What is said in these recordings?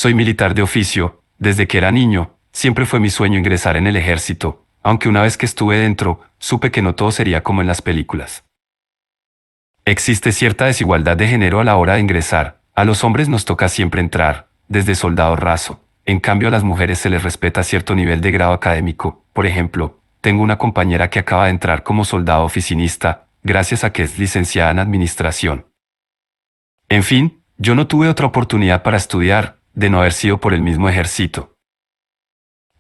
Soy militar de oficio, desde que era niño, siempre fue mi sueño ingresar en el ejército, aunque una vez que estuve dentro, supe que no todo sería como en las películas. Existe cierta desigualdad de género a la hora de ingresar, a los hombres nos toca siempre entrar, desde soldado raso, en cambio a las mujeres se les respeta cierto nivel de grado académico, por ejemplo, tengo una compañera que acaba de entrar como soldado oficinista, gracias a que es licenciada en administración. En fin, yo no tuve otra oportunidad para estudiar, de no haber sido por el mismo ejército.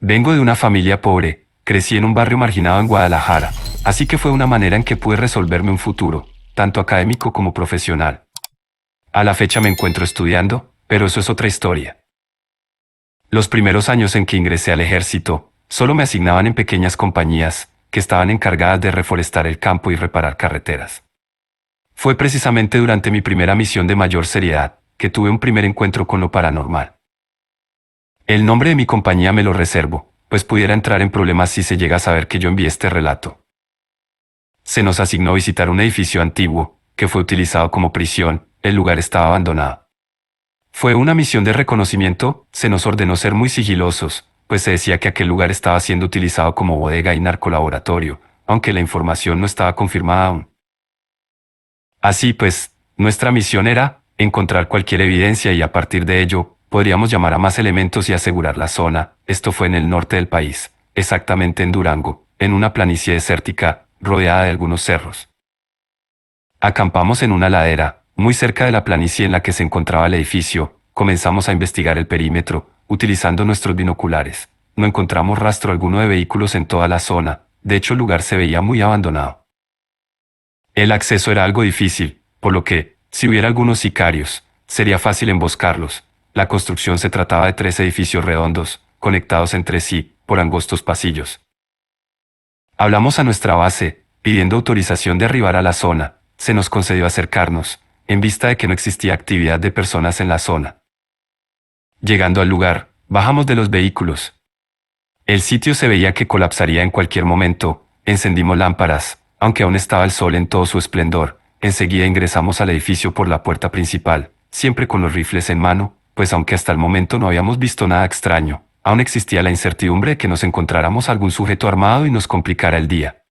Vengo de una familia pobre, crecí en un barrio marginado en Guadalajara, así que fue una manera en que pude resolverme un futuro, tanto académico como profesional. A la fecha me encuentro estudiando, pero eso es otra historia. Los primeros años en que ingresé al ejército, solo me asignaban en pequeñas compañías, que estaban encargadas de reforestar el campo y reparar carreteras. Fue precisamente durante mi primera misión de mayor seriedad, que tuve un primer encuentro con lo paranormal. El nombre de mi compañía me lo reservo, pues pudiera entrar en problemas si se llega a saber que yo envié este relato. Se nos asignó visitar un edificio antiguo, que fue utilizado como prisión, el lugar estaba abandonado. Fue una misión de reconocimiento, se nos ordenó ser muy sigilosos, pues se decía que aquel lugar estaba siendo utilizado como bodega y narcolaboratorio, aunque la información no estaba confirmada aún. Así pues, nuestra misión era encontrar cualquier evidencia y a partir de ello, podríamos llamar a más elementos y asegurar la zona. Esto fue en el norte del país, exactamente en Durango, en una planicie desértica, rodeada de algunos cerros. Acampamos en una ladera, muy cerca de la planicie en la que se encontraba el edificio, comenzamos a investigar el perímetro, utilizando nuestros binoculares. No encontramos rastro alguno de vehículos en toda la zona, de hecho el lugar se veía muy abandonado. El acceso era algo difícil, por lo que, si hubiera algunos sicarios, sería fácil emboscarlos. La construcción se trataba de 3 edificios redondos, conectados entre sí, por angostos pasillos. Hablamos a nuestra base, pidiendo autorización de arribar a la zona. Se nos concedió acercarnos, en vista de que no existía actividad de personas en la zona. Llegando al lugar, bajamos de los vehículos. El sitio se veía que colapsaría en cualquier momento, encendimos lámparas, aunque aún estaba el sol en todo su esplendor. Enseguida ingresamos al edificio por la puerta principal, siempre con los rifles en mano, pues aunque hasta el momento no habíamos visto nada extraño, aún existía la incertidumbre de que nos encontráramos algún sujeto armado y nos complicara el día.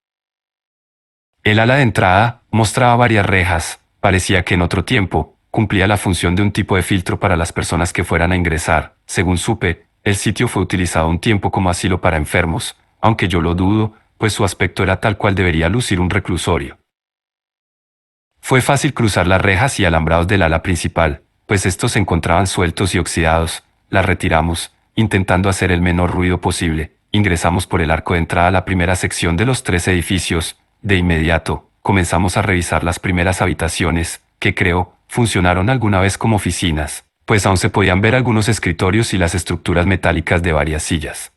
El ala de entrada mostraba varias rejas, parecía que en otro tiempo, cumplía la función de un tipo de filtro para las personas que fueran a ingresar. Según supe, el sitio fue utilizado un tiempo como asilo para enfermos, aunque yo lo dudo, pues su aspecto era tal cual debería lucir un reclusorio. Fue fácil cruzar las rejas y alambrados del ala principal, pues estos se encontraban sueltos y oxidados. Las retiramos, intentando hacer el menor ruido posible. Ingresamos por el arco de entrada a la primera sección de los 3 edificios. De inmediato, comenzamos a revisar las primeras habitaciones, que creo, funcionaron alguna vez como oficinas, pues aún se podían ver algunos escritorios y las estructuras metálicas de varias sillas.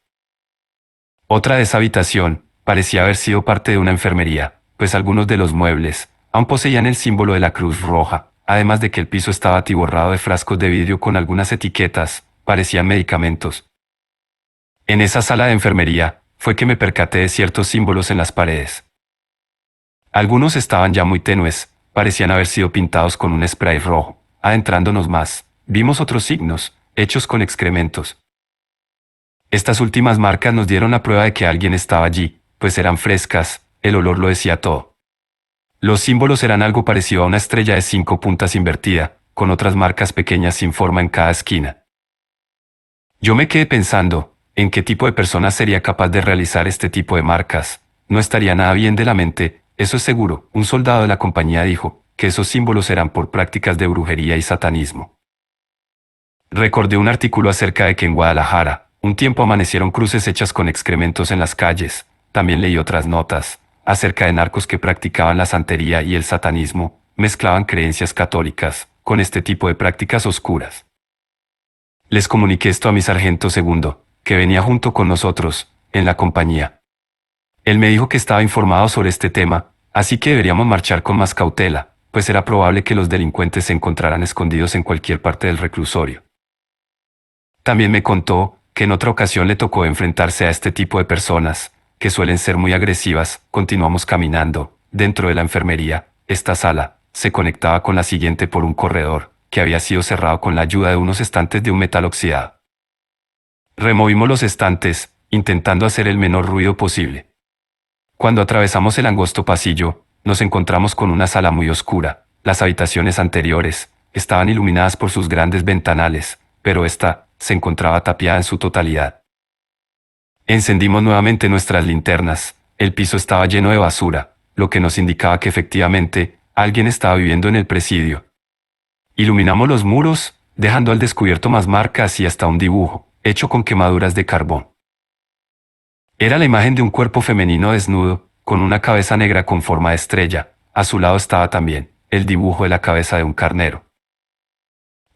Otra de esa habitación, parecía haber sido parte de una enfermería, pues algunos de los muebles, aún poseían el símbolo de la Cruz Roja, además de que el piso estaba atiborrado de frascos de vidrio con algunas etiquetas, parecían medicamentos. En esa sala de enfermería, fue que me percaté de ciertos símbolos en las paredes. Algunos estaban ya muy tenues, parecían haber sido pintados con un spray rojo. Adentrándonos más, vimos otros signos, hechos con excrementos. Estas últimas marcas nos dieron la prueba de que alguien estaba allí, pues eran frescas, el olor lo decía todo. Los símbolos eran algo parecido a una estrella de 5 puntas invertida, con otras marcas pequeñas sin forma en cada esquina. Yo me quedé pensando, ¿en qué tipo de persona sería capaz de realizar este tipo de marcas? No estaría nada bien de la mente, eso es seguro. Un soldado de la compañía dijo que esos símbolos eran por prácticas de brujería y satanismo. Recordé un artículo acerca de que en Guadalajara, un tiempo amanecieron cruces hechas con excrementos en las calles. También leí otras notas acerca de narcos que practicaban la santería y el satanismo, mezclaban creencias católicas con este tipo de prácticas oscuras. Les comuniqué esto a mi sargento segundo, que venía junto con nosotros, en la compañía. Él me dijo que estaba informado sobre este tema, así que deberíamos marchar con más cautela, pues era probable que los delincuentes se encontraran escondidos en cualquier parte del reclusorio. También me contó que en otra ocasión le tocó enfrentarse a este tipo de personas, que suelen ser muy agresivas. Continuamos caminando. Dentro de la enfermería, esta sala se conectaba con la siguiente por un corredor, que había sido cerrado con la ayuda de unos estantes de un metal oxidado. Removimos los estantes, intentando hacer el menor ruido posible. Cuando atravesamos el angosto pasillo, nos encontramos con una sala muy oscura. Las habitaciones anteriores estaban iluminadas por sus grandes ventanales, pero esta se encontraba tapiada en su totalidad. Encendimos nuevamente nuestras linternas. El piso estaba lleno de basura, lo que nos indicaba que efectivamente alguien estaba viviendo en el presidio. Iluminamos los muros, dejando al descubierto más marcas y hasta un dibujo, hecho con quemaduras de carbón. Era la imagen de un cuerpo femenino desnudo, con una cabeza negra con forma de estrella. A su lado estaba también el dibujo de la cabeza de un carnero.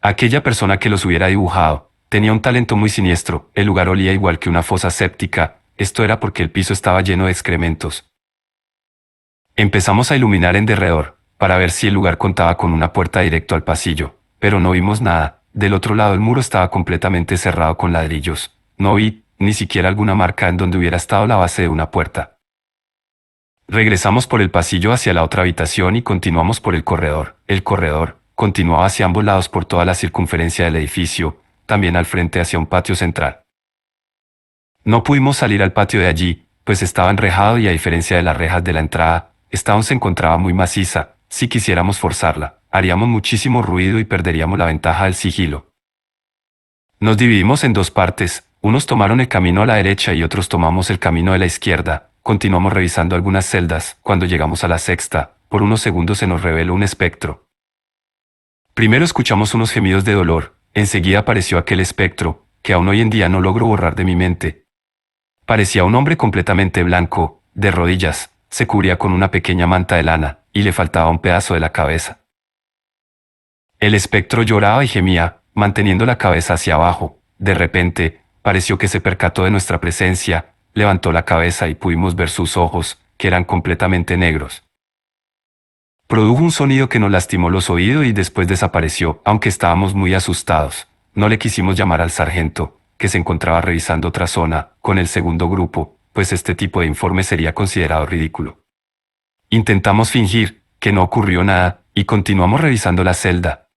Aquella persona que los hubiera dibujado tenía un talento muy siniestro. El lugar olía igual que una fosa séptica. Esto era porque el piso estaba lleno de excrementos. Empezamos a iluminar en derredor, para ver si el lugar contaba con una puerta directo al pasillo, pero no vimos nada. Del otro lado el muro estaba completamente cerrado con ladrillos. No vi ni siquiera alguna marca en donde hubiera estado la base de una puerta. Regresamos por el pasillo hacia la otra habitación y continuamos por el corredor. El corredor continuaba hacia ambos lados por toda la circunferencia del edificio, también al frente hacia un patio central. No pudimos salir al patio de allí, pues estaba enrejado y a diferencia de las rejas de la entrada, esta aún se encontraba muy maciza. Si quisiéramos forzarla, haríamos muchísimo ruido y perderíamos la ventaja del sigilo. Nos dividimos en dos partes, unos tomaron el camino a la derecha y otros tomamos el camino de la izquierda. Continuamos revisando algunas celdas. Cuando llegamos a la sexta, por unos segundos se nos reveló un espectro. Primero escuchamos unos gemidos de dolor, enseguida apareció aquel espectro, que aún hoy en día no logro borrar de mi mente. Parecía un hombre completamente blanco, de rodillas, se cubría con una pequeña manta de lana, y le faltaba un pedazo de la cabeza. El espectro lloraba y gemía, manteniendo la cabeza hacia abajo. De repente, pareció que se percató de nuestra presencia, levantó la cabeza y pudimos ver sus ojos, que eran completamente negros. Produjo un sonido que nos lastimó los oídos y después desapareció, aunque estábamos muy asustados. No le quisimos llamar al sargento, que se encontraba revisando otra zona, con el segundo grupo, pues este tipo de informe sería considerado ridículo. Intentamos fingir que no ocurrió nada, y continuamos revisando la celda.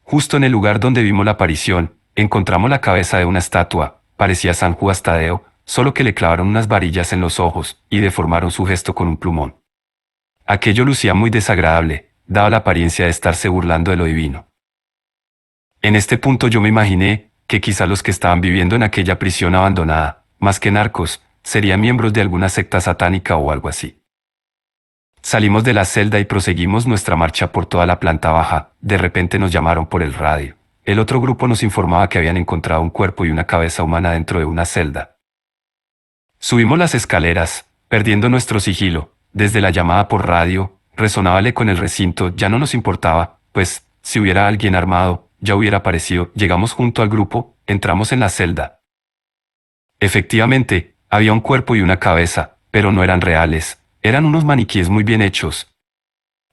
Justo en el lugar donde vimos la aparición, encontramos la cabeza de una estatua, parecía San Judas Tadeo, solo que le clavaron unas varillas en los ojos, y deformaron su gesto con un plumón. Aquello lucía muy desagradable, daba la apariencia de estarse burlando de lo divino. En este punto yo me imaginé que quizá los que estaban viviendo en aquella prisión abandonada, más que narcos, serían miembros de alguna secta satánica o algo así. Salimos de la celda y proseguimos nuestra marcha por toda la planta baja. De repente nos llamaron por el radio. El otro grupo nos informaba que habían encontrado un cuerpo y una cabeza humana dentro de una celda. Subimos las escaleras, perdiendo nuestro sigilo. Desde la llamada por radio, resonaba el eco en el recinto. Ya no nos importaba, pues, si hubiera alguien armado, ya hubiera aparecido. Llegamos junto al grupo, entramos en la celda. Efectivamente, había un cuerpo y una cabeza, pero no eran reales. Eran unos maniquíes muy bien hechos.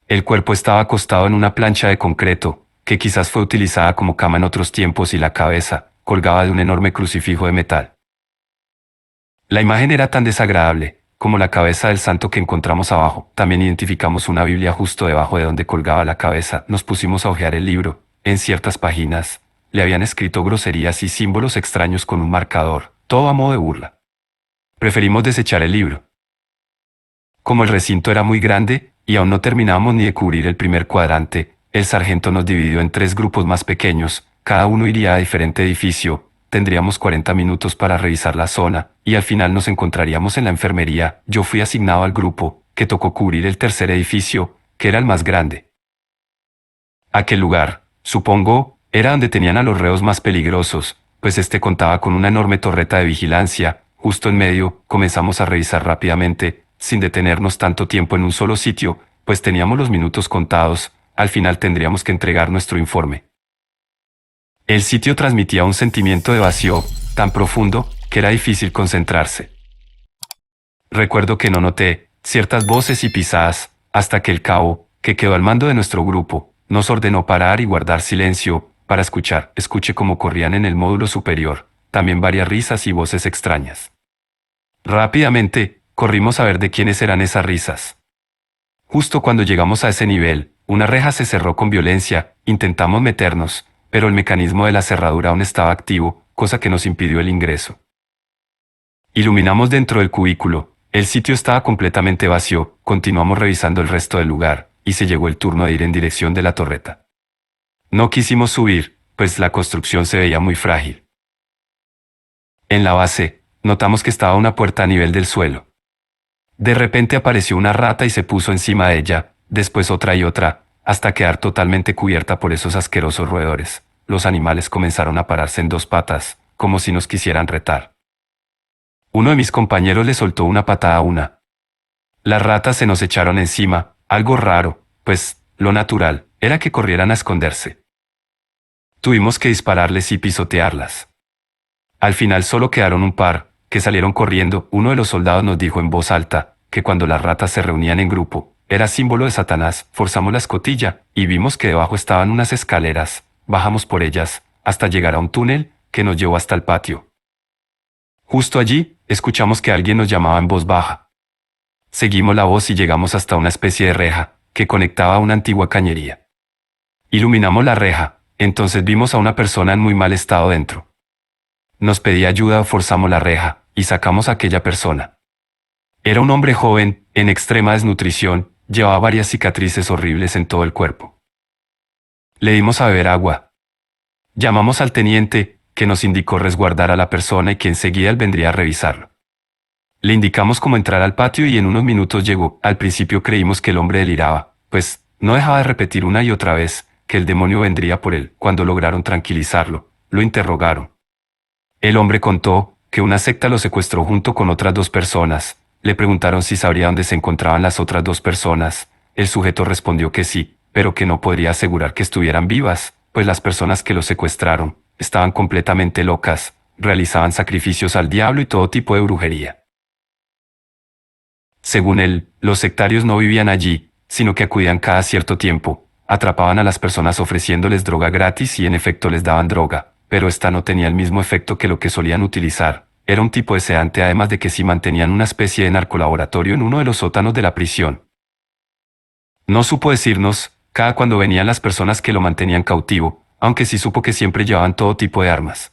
El cuerpo estaba acostado en una plancha de concreto, que quizás fue utilizada como cama en otros tiempos, y la cabeza colgaba de un enorme crucifijo de metal. La imagen era tan desagradable como la cabeza del santo que encontramos abajo. También identificamos una Biblia justo debajo de donde colgaba la cabeza. Nos pusimos a hojear el libro. En ciertas páginas le habían escrito groserías y símbolos extraños con un marcador, todo a modo de burla. Preferimos desechar el libro. Como el recinto era muy grande, y aún no terminábamos ni de cubrir el primer cuadrante, el sargento nos dividió en 3 grupos más pequeños, cada uno iría a diferente edificio. Tendríamos 40 minutos para revisar la zona, y al final nos encontraríamos en la enfermería. Yo fui asignado al grupo, que tocó cubrir el tercer edificio, que era el más grande. Aquel lugar, supongo, era donde tenían a los reos más peligrosos, pues este contaba con una enorme torreta de vigilancia. Justo en medio, comenzamos a revisar rápidamente, sin detenernos tanto tiempo en un solo sitio, pues teníamos los minutos contados. Al final tendríamos que entregar nuestro informe. El sitio transmitía un sentimiento de vacío tan profundo que era difícil concentrarse. Recuerdo que no noté ciertas voces y pisadas, hasta que el cabo, que quedó al mando de nuestro grupo, nos ordenó parar y guardar silencio para escuchar. Escuché cómo corrían en el módulo superior, también varias risas y voces extrañas. Rápidamente, corrimos a ver de quiénes eran esas risas. Justo cuando llegamos a ese nivel, Una reja se cerró con violencia, intentamos meternos, pero el mecanismo de la cerradura aún estaba activo, cosa que nos impidió el ingreso. Iluminamos dentro del cubículo. El sitio estaba completamente vacío, continuamos revisando el resto del lugar, y se llegó el turno de ir en dirección de la torreta. No quisimos subir, pues la construcción se veía muy frágil. En la base, notamos que estaba una puerta a nivel del suelo. De repente apareció una rata y se puso encima de ella, después otra y otra, hasta quedar totalmente cubierta por esos asquerosos roedores. Los animales comenzaron a pararse en dos patas, como si nos quisieran retar. Uno de mis compañeros le soltó una patada a una. Las ratas se nos echaron encima, algo raro, pues, lo natural, era que corrieran a esconderse. Tuvimos que dispararles y pisotearlas. Al final solo quedaron un par, que salieron corriendo. Uno de los soldados nos dijo en voz alta, que cuando las ratas se reunían en grupo, era símbolo de Satanás. Forzamos la escotilla, y vimos que debajo estaban unas escaleras. Bajamos por ellas, hasta llegar a un túnel, que nos llevó hasta el patio. Justo allí, escuchamos que alguien nos llamaba en voz baja. Seguimos la voz y llegamos hasta una especie de reja, que conectaba a una antigua cañería. Iluminamos la reja, entonces vimos a una persona en muy mal estado dentro. Nos pedía ayuda, forzamos la reja, y sacamos a aquella persona. Era un hombre joven, en extrema desnutrición, llevaba varias cicatrices horribles en todo el cuerpo. Le dimos a beber agua. Llamamos al teniente, que nos indicó resguardar a la persona y que enseguida él vendría a revisarlo. Le indicamos cómo entrar al patio y en unos minutos llegó. Al principio creímos que el hombre deliraba, pues no dejaba de repetir una y otra vez que el demonio vendría por él. Cuando lograron tranquilizarlo, lo interrogaron. El hombre contó que una secta lo secuestró junto con otras dos personas. Le preguntaron si sabría dónde se encontraban las otras dos personas. El sujeto respondió que sí, pero que no podría asegurar que estuvieran vivas, pues las personas que lo secuestraron estaban completamente locas, realizaban sacrificios al diablo y todo tipo de brujería. Según él, los sectarios no vivían allí, sino que acudían cada cierto tiempo, atrapaban a las personas ofreciéndoles droga gratis y en efecto les daban droga, pero esta no tenía el mismo efecto que lo que solían utilizar. Era un tipo de sedante, además de que sí mantenían una especie de narcolaboratorio en uno de los sótanos de la prisión. No supo decirnos cada cuando venían las personas que lo mantenían cautivo, aunque sí supo que siempre llevaban todo tipo de armas.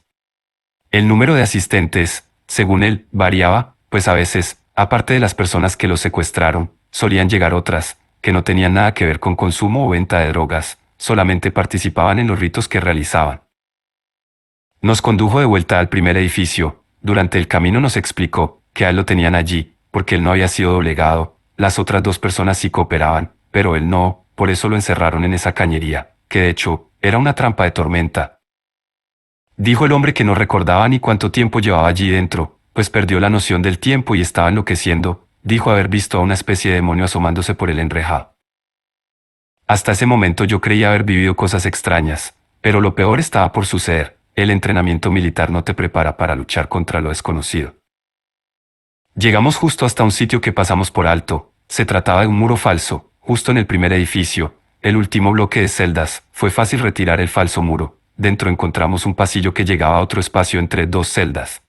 El número de asistentes, según él, variaba, pues a veces, aparte de las personas que lo secuestraron, solían llegar otras, que no tenían nada que ver con consumo o venta de drogas, solamente participaban en los ritos que realizaban. Nos condujo de vuelta al primer edificio. Durante el camino nos explicó que a él lo tenían allí, porque él no había sido doblegado. Las otras dos personas sí cooperaban, pero él no, por eso lo encerraron en esa cañería, que de hecho, era una trampa de tormenta. Dijo el hombre que no recordaba ni cuánto tiempo llevaba allí dentro, pues perdió la noción del tiempo y estaba enloqueciendo. Dijo haber visto a una especie de demonio asomándose por el enrejado. Hasta ese momento yo creía haber vivido cosas extrañas, pero lo peor estaba por suceder. El entrenamiento militar no te prepara para luchar contra lo desconocido. Llegamos justo hasta un sitio que pasamos por alto. Se trataba de un muro falso, justo en el primer edificio, el último bloque de celdas. Fue fácil retirar el falso muro. Dentro encontramos un pasillo que llegaba a otro espacio entre dos celdas.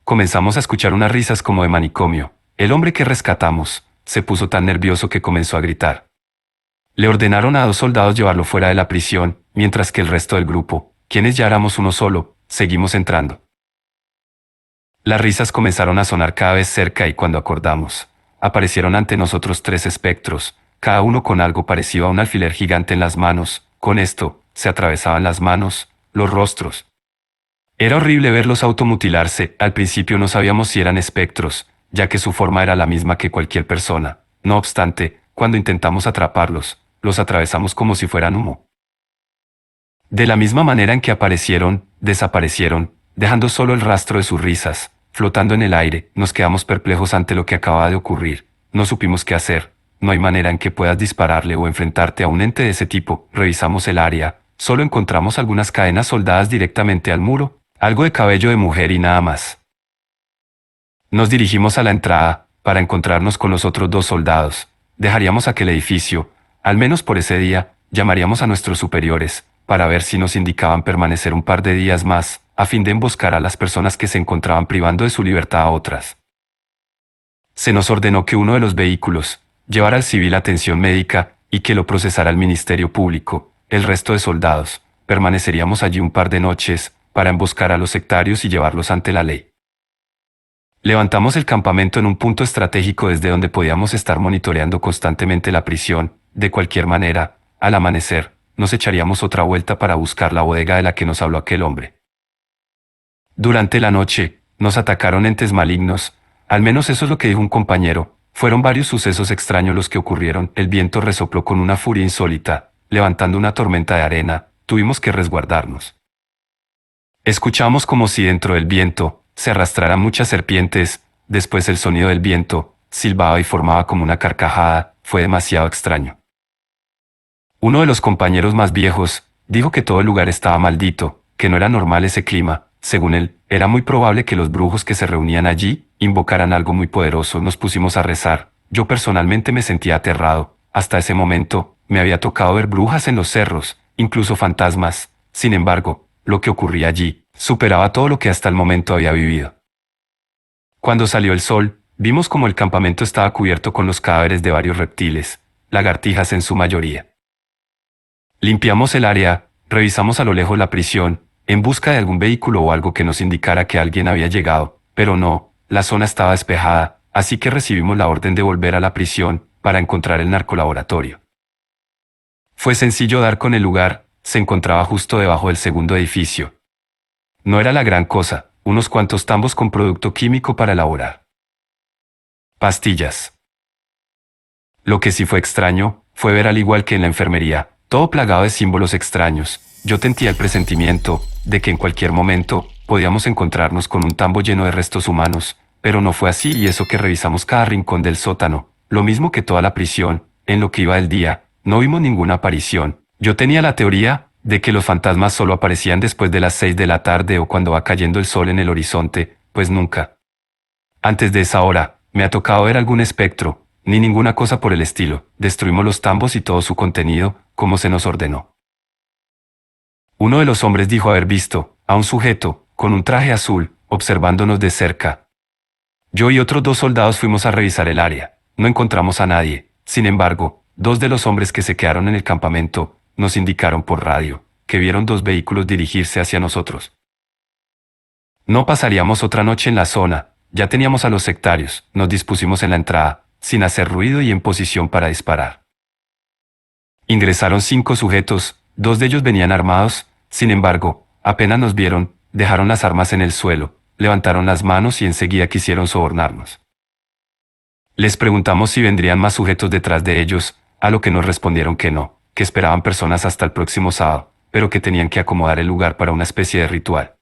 Comenzamos a escuchar unas risas como de manicomio. El hombre que rescatamos se puso tan nervioso que comenzó a gritar. Le ordenaron a dos soldados llevarlo fuera de la prisión, mientras que el resto del grupo, quienes ya éramos uno solo, seguimos entrando. Las risas comenzaron a sonar cada vez cerca y cuando acordamos, aparecieron ante nosotros tres espectros, cada uno con algo parecido a un alfiler gigante en las manos. Con esto, se atravesaban las manos, los rostros. Era horrible verlos automutilarse. Al principio no sabíamos si eran espectros, ya que su forma era la misma que cualquier persona. No obstante, cuando intentamos atraparlos, los atravesamos como si fueran humo. De la misma manera en que aparecieron, desaparecieron, dejando solo el rastro de sus risas, flotando en el aire. Nos quedamos perplejos ante lo que acababa de ocurrir. No supimos qué hacer. No hay manera en que puedas dispararle o enfrentarte a un ente de ese tipo. Revisamos el área. Solo encontramos algunas cadenas soldadas directamente al muro, algo de cabello de mujer y nada más. Nos dirigimos a la entrada, para encontrarnos con los otros dos soldados. Dejaríamos aquel edificio, al menos por ese día. Llamaríamos a nuestros superiores, para ver si nos indicaban permanecer un par de días más, a fin de emboscar a las personas que se encontraban privando de su libertad a otras. Se nos ordenó que uno de los vehículos llevara al civil atención médica, y que lo procesara el Ministerio Público. El resto de soldados permaneceríamos allí un par de noches para emboscar a los sectarios y llevarlos ante la ley. Levantamos el campamento en un punto estratégico desde donde podíamos estar monitoreando constantemente la prisión. De cualquier manera, al amanecer, nos echaríamos otra vuelta para buscar la bodega de la que nos habló aquel hombre. Durante la noche, nos atacaron entes malignos, al menos eso es lo que dijo un compañero. Fueron varios sucesos extraños los que ocurrieron. El viento resopló con una furia insólita, levantando una tormenta de arena. Tuvimos que resguardarnos. Escuchamos como si dentro del viento se arrastraran muchas serpientes. Después el sonido del viento silbaba y formaba como una carcajada. Fue demasiado extraño. Uno de los compañeros más viejos dijo que todo el lugar estaba maldito, que no era normal ese clima. Según él, era muy probable que los brujos que se reunían allí invocaran algo muy poderoso. Nos pusimos a rezar. Yo personalmente me sentía aterrado. Hasta ese momento, me había tocado ver brujas en los cerros, incluso fantasmas. Sin embargo, lo que ocurría allí superaba todo lo que hasta el momento había vivido. Cuando salió el sol, vimos como el campamento estaba cubierto con los cadáveres de varios reptiles, lagartijas en su mayoría. Limpiamos el área, revisamos a lo lejos la prisión, en busca de algún vehículo o algo que nos indicara que alguien había llegado, pero no, la zona estaba despejada, así que recibimos la orden de volver a la prisión para encontrar el narcolaboratorio. Fue sencillo dar con el lugar, se encontraba justo debajo del segundo edificio. No era la gran cosa, unos cuantos tambos con producto químico para elaborar pastillas. Lo que sí fue extraño, fue ver al igual que en la enfermería, todo plagado de símbolos extraños. Yo sentía el presentimiento de que en cualquier momento podíamos encontrarnos con un tambo lleno de restos humanos, pero no fue así y eso que revisamos cada rincón del sótano, lo mismo que toda la prisión, en lo que iba del día, no vimos ninguna aparición. Yo tenía la teoría de que los fantasmas solo aparecían después de las 6 de la tarde o cuando va cayendo el sol en el horizonte, pues nunca. Antes de esa hora, me ha tocado ver algún espectro, ni ninguna cosa por el estilo. Destruimos los tambos y todo su contenido, como se nos ordenó. Uno de los hombres dijo haber visto a un sujeto, con un traje azul, observándonos de cerca. Yo y otros 2 soldados fuimos a revisar el área. No encontramos a nadie. Sin embargo, 2 de los hombres que se quedaron en el campamento nos indicaron por radio que vieron 2 vehículos dirigirse hacia nosotros. No pasaríamos otra noche en la zona. Ya teníamos a los sectarios. Nos dispusimos en la entrada, sin hacer ruido y en posición para disparar. Ingresaron 5 sujetos, 2 de ellos venían armados. Sin embargo, apenas nos vieron, dejaron las armas en el suelo, levantaron las manos y enseguida quisieron sobornarnos. Les preguntamos si vendrían más sujetos detrás de ellos, a lo que nos respondieron que no, que esperaban personas hasta el próximo sábado, pero que tenían que acomodar el lugar para una especie de ritual.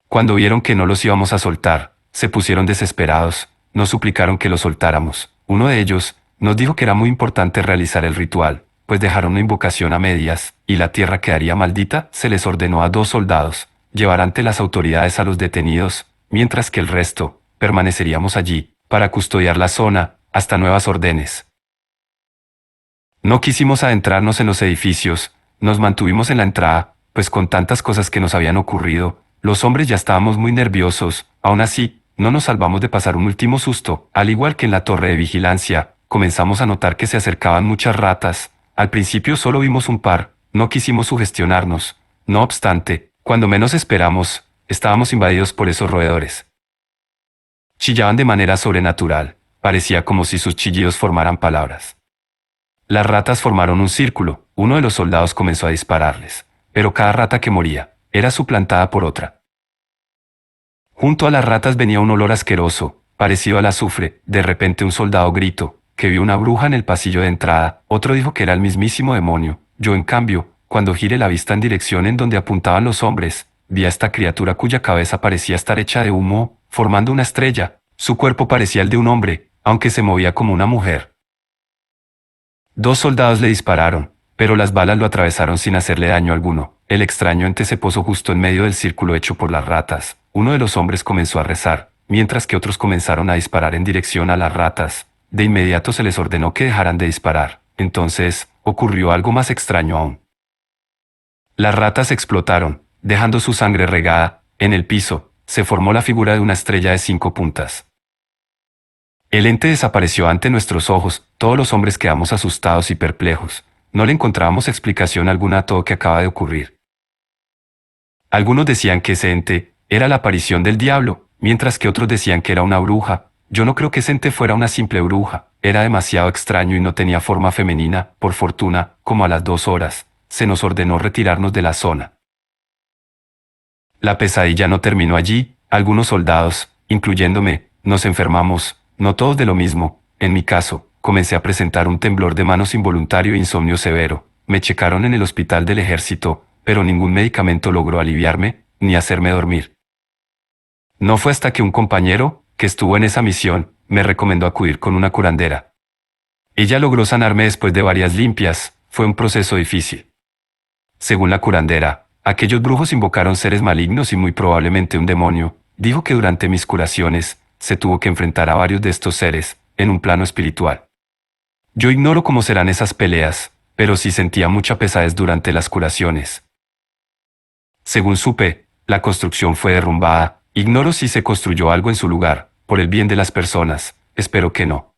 Cuando vieron que no los íbamos a soltar, se pusieron desesperados, nos suplicaron que los soltáramos. Uno de ellos nos dijo que era muy importante realizar el ritual, pues dejaron una invocación a medias, y la tierra quedaría maldita. Se les ordenó a 2 soldados llevar ante las autoridades a los detenidos, mientras que el resto permaneceríamos allí, para custodiar la zona, hasta nuevas órdenes. No quisimos adentrarnos en los edificios, nos mantuvimos en la entrada, pues con tantas cosas que nos habían ocurrido, los hombres ya estábamos muy nerviosos. Aún así, no nos salvamos de pasar un último susto. Al igual que en la torre de vigilancia, comenzamos a notar que se acercaban muchas ratas. Al principio solo vimos un par, no quisimos sugestionarnos. No obstante, cuando menos esperamos, estábamos invadidos por esos roedores. Chillaban de manera sobrenatural, parecía como si sus chillidos formaran palabras. Las ratas formaron un círculo, uno de los soldados comenzó a dispararles, pero cada rata que moría era suplantada por otra. Junto a las ratas venía un olor asqueroso, parecido al azufre. De repente un soldado gritó que vio una bruja en el pasillo de entrada, otro dijo que era el mismísimo demonio. Yo, en cambio, cuando giré la vista en dirección en donde apuntaban los hombres, vi a esta criatura cuya cabeza parecía estar hecha de humo, formando una estrella. Su cuerpo parecía el de un hombre, aunque se movía como una mujer. 2 soldados le dispararon, pero las balas lo atravesaron sin hacerle daño alguno. El extraño ente se posó justo en medio del círculo hecho por las ratas. Uno de los hombres comenzó a rezar, mientras que otros comenzaron a disparar en dirección a las ratas. De inmediato se les ordenó que dejaran de disparar. Entonces, ocurrió algo más extraño aún. Las ratas explotaron, dejando su sangre regada. En el piso, se formó la figura de una estrella de 5 puntas. El ente desapareció ante nuestros ojos. Todos los hombres quedamos asustados y perplejos. No le encontrábamos explicación alguna a todo que acaba de ocurrir. Algunos decían que ese ente era la aparición del diablo, mientras que otros decían que era una bruja. Yo no creo que ese ente fuera una simple bruja. Era demasiado extraño y no tenía forma femenina. Por fortuna, como a las 2 horas, se nos ordenó retirarnos de la zona. La pesadilla no terminó allí. Algunos soldados, incluyéndome, nos enfermamos, no todos de lo mismo. En mi caso, comencé a presentar un temblor de manos involuntario e insomnio severo. Me checaron en el hospital del ejército, pero ningún medicamento logró aliviarme, ni hacerme dormir. No fue hasta que un compañero, que estuvo en esa misión, me recomendó acudir con una curandera. Ella logró sanarme después de varias limpias. Fue un proceso difícil. Según la curandera, aquellos brujos invocaron seres malignos y muy probablemente un demonio. Dijo que durante mis curaciones, se tuvo que enfrentar a varios de estos seres, en un plano espiritual. Yo ignoro cómo serán esas peleas, pero sí sentía mucha pesadez durante las curaciones. Según supe, la construcción fue derrumbada. Ignoro si se construyó algo en su lugar, por el bien de las personas. Espero que no.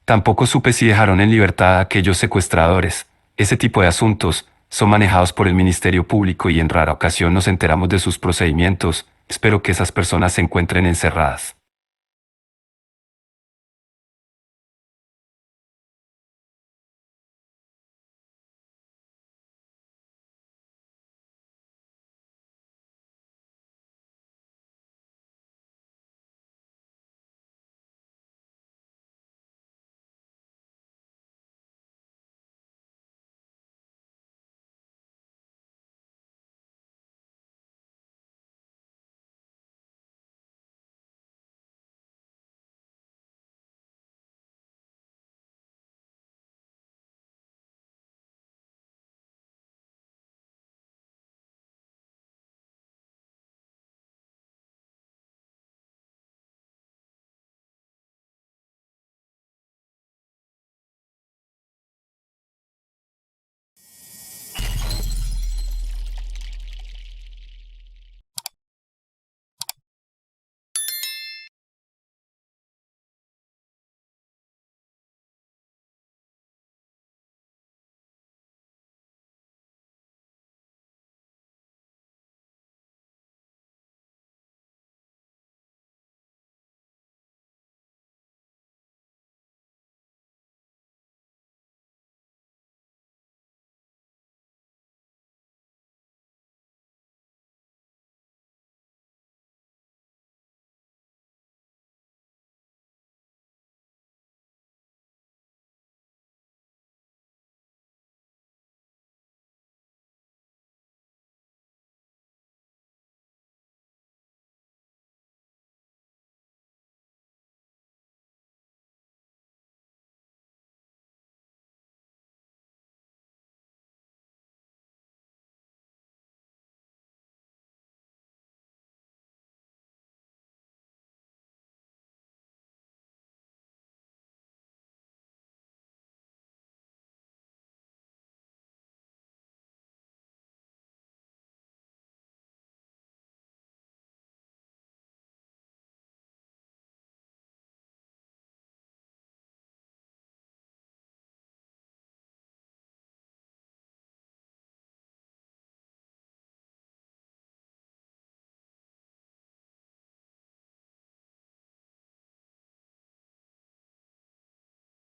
Tampoco supe si dejaron en libertad a aquellos secuestradores. Ese tipo de asuntos son manejados por el Ministerio Público y en rara ocasión nos enteramos de sus procedimientos. Espero que esas personas se encuentren encerradas.